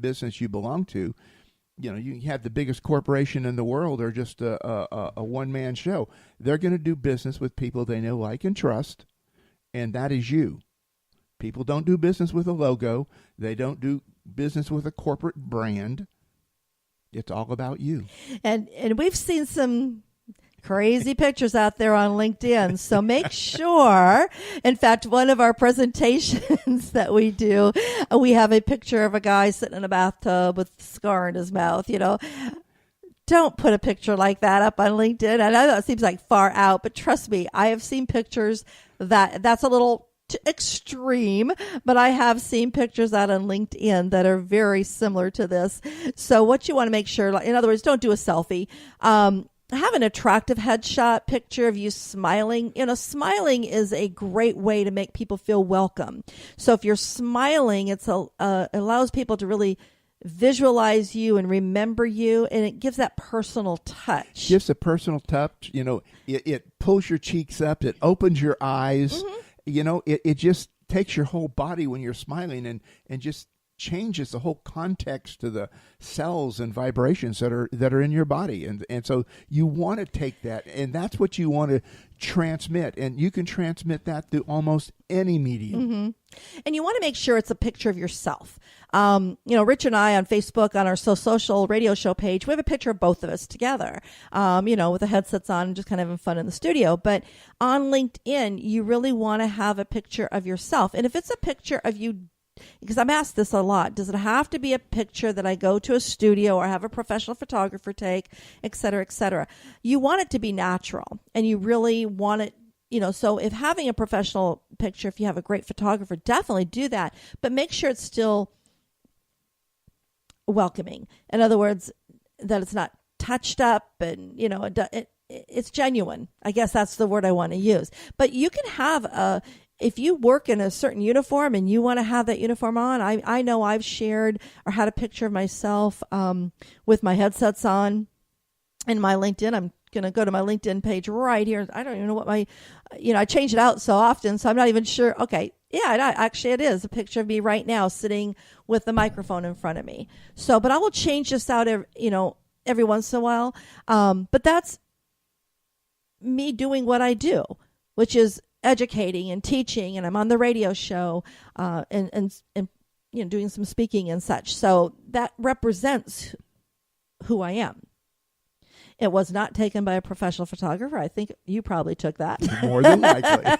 business you belong to. You have the biggest corporation in the world or just a one-man show. They're going to do business with people they know, like, and trust, and that is you. People don't do business with a logo. They don't do business with a corporate brand. It's all about you. And we've seen some crazy pictures out there on LinkedIn. So make sure, in fact, one of our presentations that we do, we have a picture of a guy sitting in a bathtub with a scar in his mouth. Don't put a picture like that up on LinkedIn. I know that seems like far out, but trust me, I have seen pictures that's a little extreme, but I have seen pictures out on LinkedIn that are very similar to this. So what you want to make sure, in other words, don't do a selfie. Have an attractive headshot picture of you smiling. Smiling is a great way to make people feel welcome. So if you're smiling, it allows people to really visualize you and remember you, and it gives that personal touch. Gives a personal touch. It pulls your cheeks up. It opens your eyes. Mm-hmm. It just takes your whole body when you're smiling and just changes the whole context to the cells and vibrations that are in your body. And so you want to take that, and that's what you want to transmit. And you can transmit that through almost any medium. Mm-hmm. And you want to make sure it's a picture of yourself. Rich and I on Facebook, on our social radio show page, we have a picture of both of us together, with the headsets on, just kind of having fun in the studio. But on LinkedIn, you really want to have a picture of yourself. And if it's a picture of you, because I'm asked this a lot, does it have to be a picture that I go to a studio or have a professional photographer take, et cetera, et cetera? You want it to be natural, and you really want it, so if having a professional picture, if you have a great photographer, definitely do that, but make sure it's still welcoming. In other words, that it's not touched up and, it's genuine. I guess that's the word I want to use. But you can have if you work in a certain uniform and you want to have that uniform on, I know I've shared or had a picture of myself with my headsets on in my LinkedIn. I'm going to go to my LinkedIn page right here. I don't even know what I change it out so often, so I'm not even sure. Okay. Yeah, actually it is a picture of me right now sitting with the microphone in front of me. So, but I will change this out every once in a while. But that's me doing what I do, which is educating and teaching, and I'm on the radio show and doing some speaking and such. So that represents who I am. It was not taken by a professional photographer. I think you probably took that. More than likely.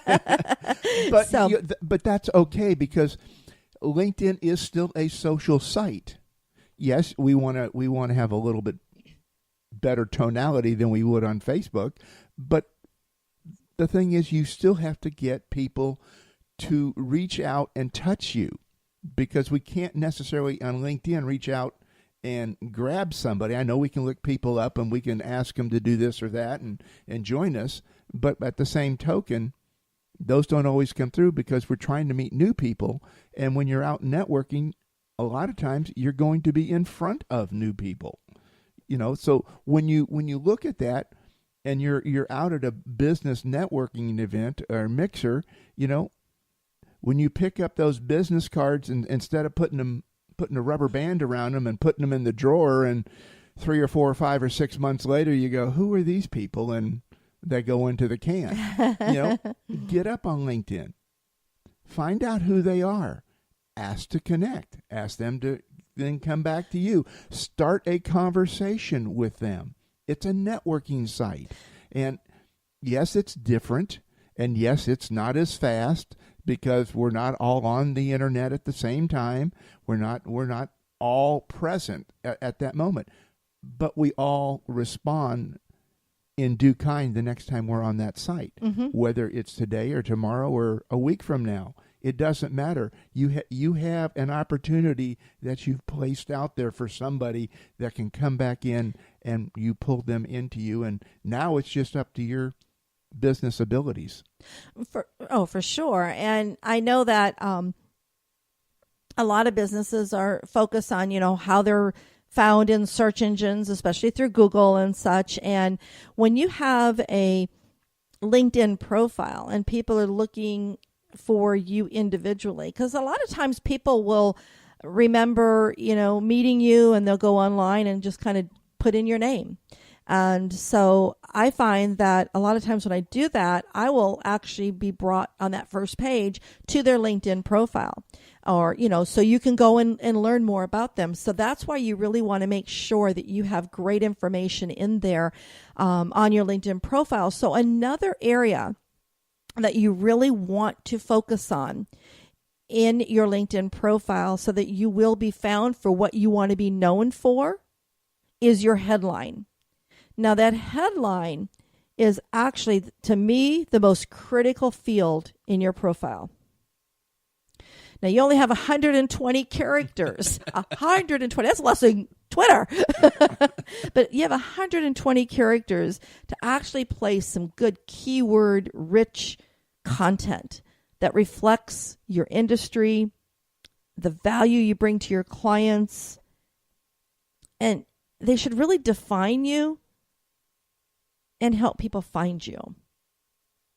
But that's okay, because LinkedIn is still a social site. Yes, we want to have a little bit better tonality than we would on Facebook, but the thing is, you still have to get people to reach out and touch you, because we can't necessarily on LinkedIn reach out and grab somebody. I know we can look people up and we can ask them to do this or that and join us, but at the same token, those don't always come through because we're trying to meet new people. And when you're out networking, a lot of times you're going to be in front of new people. So when you look at that, and you're out at a business networking event or mixer, when you pick up those business cards and instead of putting a rubber band around them and putting them in the drawer, and 3 or 4 or 5 or 6 months later you go, who are these people? And they go into the can. Get up on LinkedIn. Find out who they are. Ask to connect. Ask them to then come back to you. Start a conversation with them. It's a networking site. And yes, it's different. And yes, it's not as fast because we're not all on the internet at the same time. We're not all present at that moment. But we all respond in due kind the next time we're on that site, whether it's today or tomorrow or a week from now. It doesn't matter. You have an opportunity that you've placed out there for somebody that can come back in, and you pull them into you. And now it's just up to your business abilities. For sure. And I know that a lot of businesses are focused on, how they're found in search engines, especially through Google and such. And when you have a LinkedIn profile and people are looking for you individually, because a lot of times people will remember, meeting you, and they'll go online and just kind of put in your name. And so I find that a lot of times when I do that, I will actually be brought on that first page to their LinkedIn profile, or, so you can go and learn more about them. So that's why you really want to make sure that you have great information in there on your LinkedIn profile. So another area that you really want to focus on in your LinkedIn profile so that you will be found for what you want to be known for is your headline. Now, that headline is actually, to me, the most critical field in your profile. Now, you only have 120 characters. 120. That's less than Twitter. But you have 120 characters to actually place some good keyword-rich content that reflects your industry, the value you bring to your clients, and they should really define you and help people find you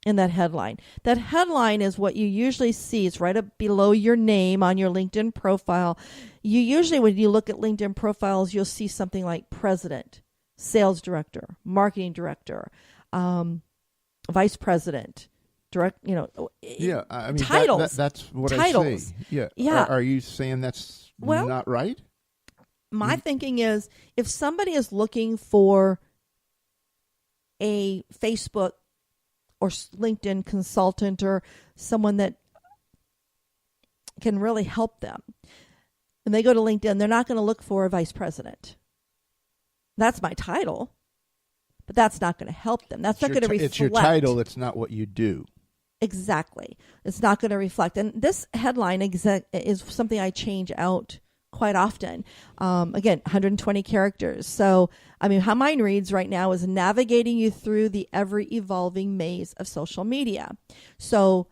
in that headline. That headline is what you usually see. It's right up below your name on your LinkedIn profile. You usually, when you look at LinkedIn profiles, you'll see something like president, sales director, marketing director, vice president, direct, Yeah, I mean, titles. that's what titles. I see. Yeah. Yeah. Are you saying that's not right? My thinking is, if somebody is looking for a Facebook or LinkedIn consultant or someone that can really help them, and they go to LinkedIn, they're not going to look for a vice president. That's my title, but that's not going to help them. That's not going to reflect. It's your title. It's not what you do. Exactly. It's not going to reflect. And this headline is something I change out quite often. Again, 120 characters. So, how mine reads right now is navigating you through the ever-evolving maze of social media. So,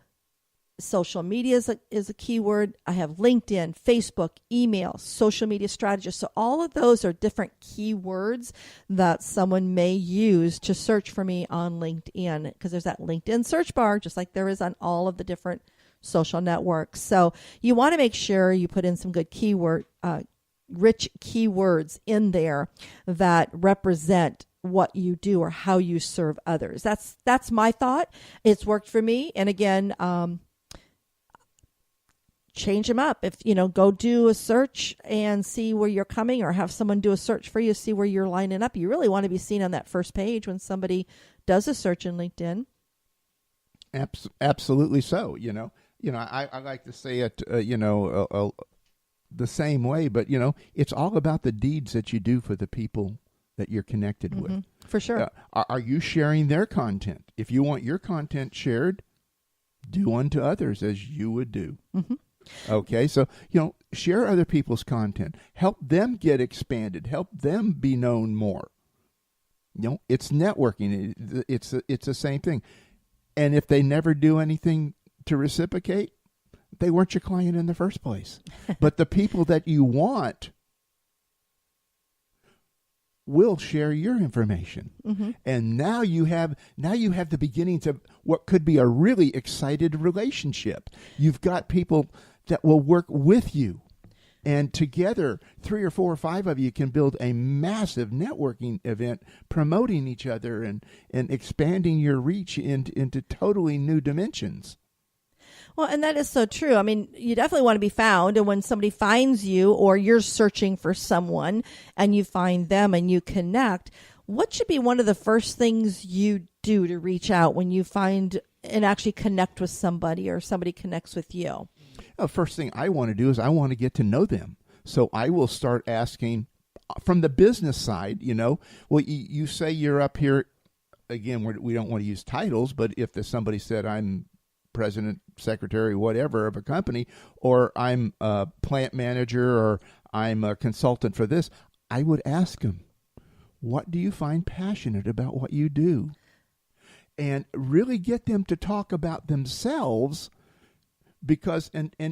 social media is a keyword. I have LinkedIn, Facebook, email, social media strategist. So all of those are different keywords that someone may use to search for me on LinkedIn, because there's that LinkedIn search bar, just like there is on all of the different social networks. So you want to make sure you put in some good rich keywords in there that represent what you do or how you serve others. That's my thought. It's worked for me. And again, change them up. If, go do a search and see where you're coming, or have someone do a search for you, see where you're lining up. You really want to be seen on that first page when somebody does a search in LinkedIn. Absolutely so. I like to say it, the same way, but, it's all about the deeds that you do for the people that you're connected with. For sure. Are you sharing their content? If you want your content shared, do unto others as you would do. Mm-hmm. Okay, so, share other people's content. Help them get expanded. Help them be known more. It's networking. It's the same thing. And if they never do anything to reciprocate, they weren't your client in the first place. But the people that you want will share your information. Mm-hmm. And now you have the beginnings of what could be a really excited relationship. You've got people that will work with you. And together, 3 or 4 or 5 of you can build a massive networking event, promoting each other and expanding your reach into totally new dimensions. Well, and that is so true. You definitely want to be found. And when somebody finds you, or you're searching for someone and you find them and you connect, what should be one of the first things you do to reach out when you find and actually connect with somebody, or somebody connects with you? The first thing I want to do is I want to get to know them. So I will start asking from the business side, well, you say you're up here, again, we don't want to use titles, but if somebody said I'm president, secretary, whatever of a company, or I'm a plant manager, or I'm a consultant for this, I would ask them, what do you find passionate about what you do? And really get them to talk about themselves, because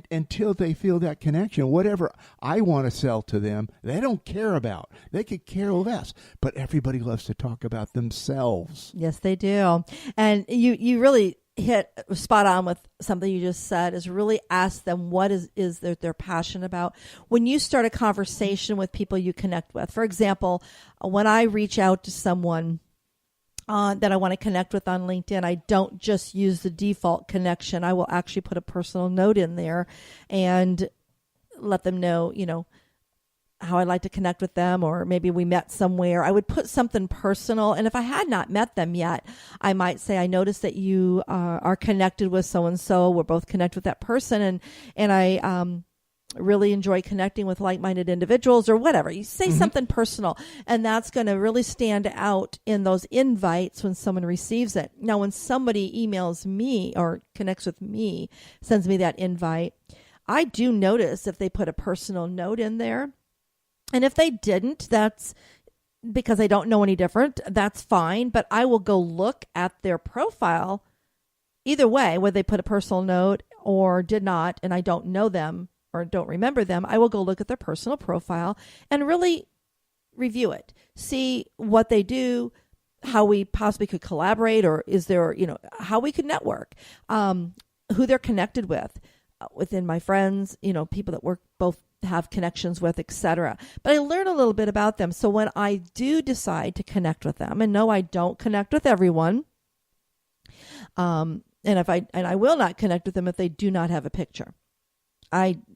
until they feel that connection, whatever I want to sell to them, they don't care about. They could care less. But everybody loves to talk about themselves. Yes, they do. And you really hit spot on with something you just said, is really ask them what is that they're passionate about. When you start a conversation with people you connect with, for example, when I reach out to someone that I want to connect with on LinkedIn, I don't just use the default connection. I will actually put a personal note in there and let them know, how I'd like to connect with them, or maybe we met somewhere. I would put something personal. And if I had not met them yet, I might say, I noticed that you are connected with so-and-so. We're both connected with that person. And I really enjoy connecting with like-minded individuals, or whatever. You say something personal, and that's going to really stand out in those invites when someone receives it. Now, when somebody emails me or connects with me, sends me that invite, I do notice if they put a personal note in there. And if they didn't, that's because I don't know any different. That's fine. But I will go look at their profile either way, whether they put a personal note or did not, and I don't know them or don't remember them. I will go look at their personal profile and really review it, see what they do, how we possibly could collaborate, or is there, how we could network, who they're connected with within my friends, people that work both have connections with, etc. But I learn a little bit about them. So when I do decide to connect with them, and no, I don't connect with everyone, and I will not connect with them if they do not have a picture.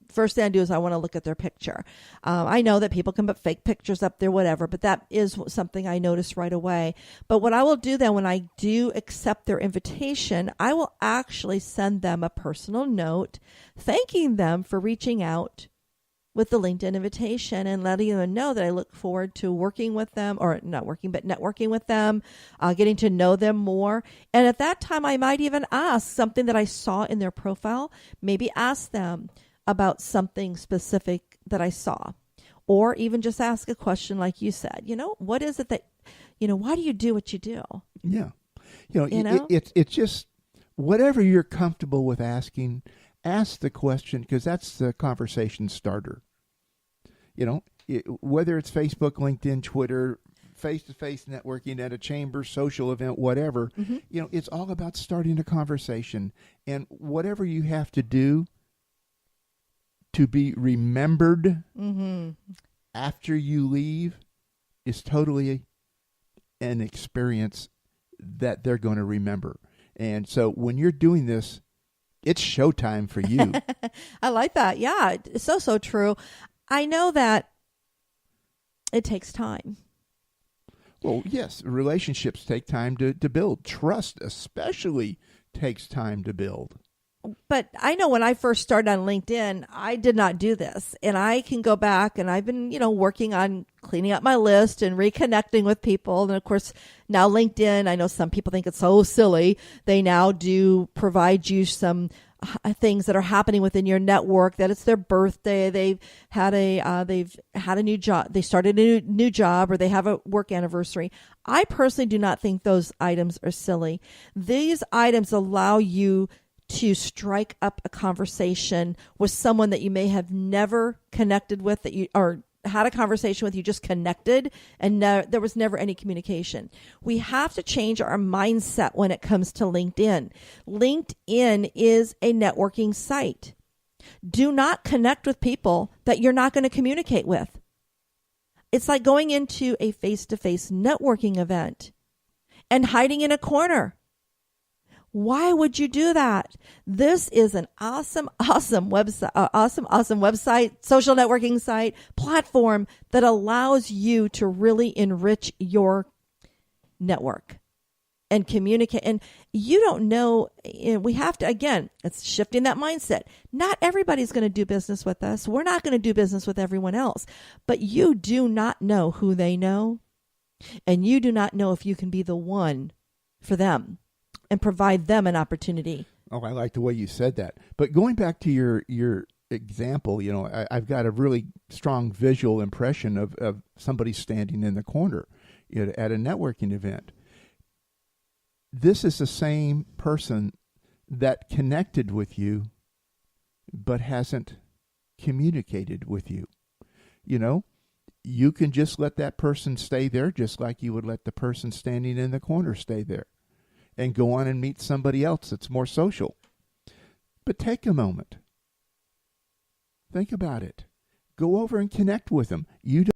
First thing I do is I want to look at their picture. I know that people can put fake pictures up there, whatever, but that is something I notice right away. But what I will do then, when I do accept their invitation, I will actually send them a personal note thanking them for reaching out with the LinkedIn invitation and letting them know that I look forward to working with them, or not working, but networking with them, getting to know them more. And at that time, I might even ask something that I saw in their profile, maybe ask them about something specific that I saw, or even just ask a question like you said, what is it that, why do you do what you do? Yeah. It's just whatever you're comfortable with asking, ask the question, because that's the conversation starter. Whether it's Facebook, LinkedIn, Twitter, face-to-face networking at a chamber, social event, whatever, it's all about starting a conversation. And whatever you have to do to be remembered after you leave is totally an experience that they're going to remember. And so when you're doing this, it's showtime for you. I like that. Yeah, it's so true. I know that it takes time. Well, yes, relationships take time to build. Trust especially takes time to build. But I know when I first started on LinkedIn, I did not do this. And I can go back, and I've been, working on cleaning up my list and reconnecting with people. And of course, now LinkedIn, I know some people think it's so silly. They now do provide you some things that are happening within your network, that it's their birthday, they've had a new job, they started a new job, or they have a work anniversary. I personally do not think those items are silly. These items allow you to strike up a conversation with someone that you may have never connected with, or had a conversation with, you just connected, and there was never any communication. We have to change our mindset when it comes to LinkedIn. LinkedIn is a networking site. Do not connect with people that you're not going to communicate with. It's like going into a face-to-face networking event and hiding in a corner. Why would you do that? This is an awesome website, awesome website, social networking site, platform that allows you to really enrich your network and communicate. And you don't know, we have to, again, it's shifting that mindset. Not everybody's going to do business with us. We're not going to do business with everyone else, but you do not know who they know, and you do not know if you can be the one for them and provide them an opportunity. Oh, I like the way you said that. But going back to your example, I've got a really strong visual impression of somebody standing in the corner at a networking event. This is the same person that connected with you but hasn't communicated with you. You can just let that person stay there just like you would let the person standing in the corner stay there. and go on and meet somebody else that's more social. But take a moment. Think about it. Go over and connect with them. You don't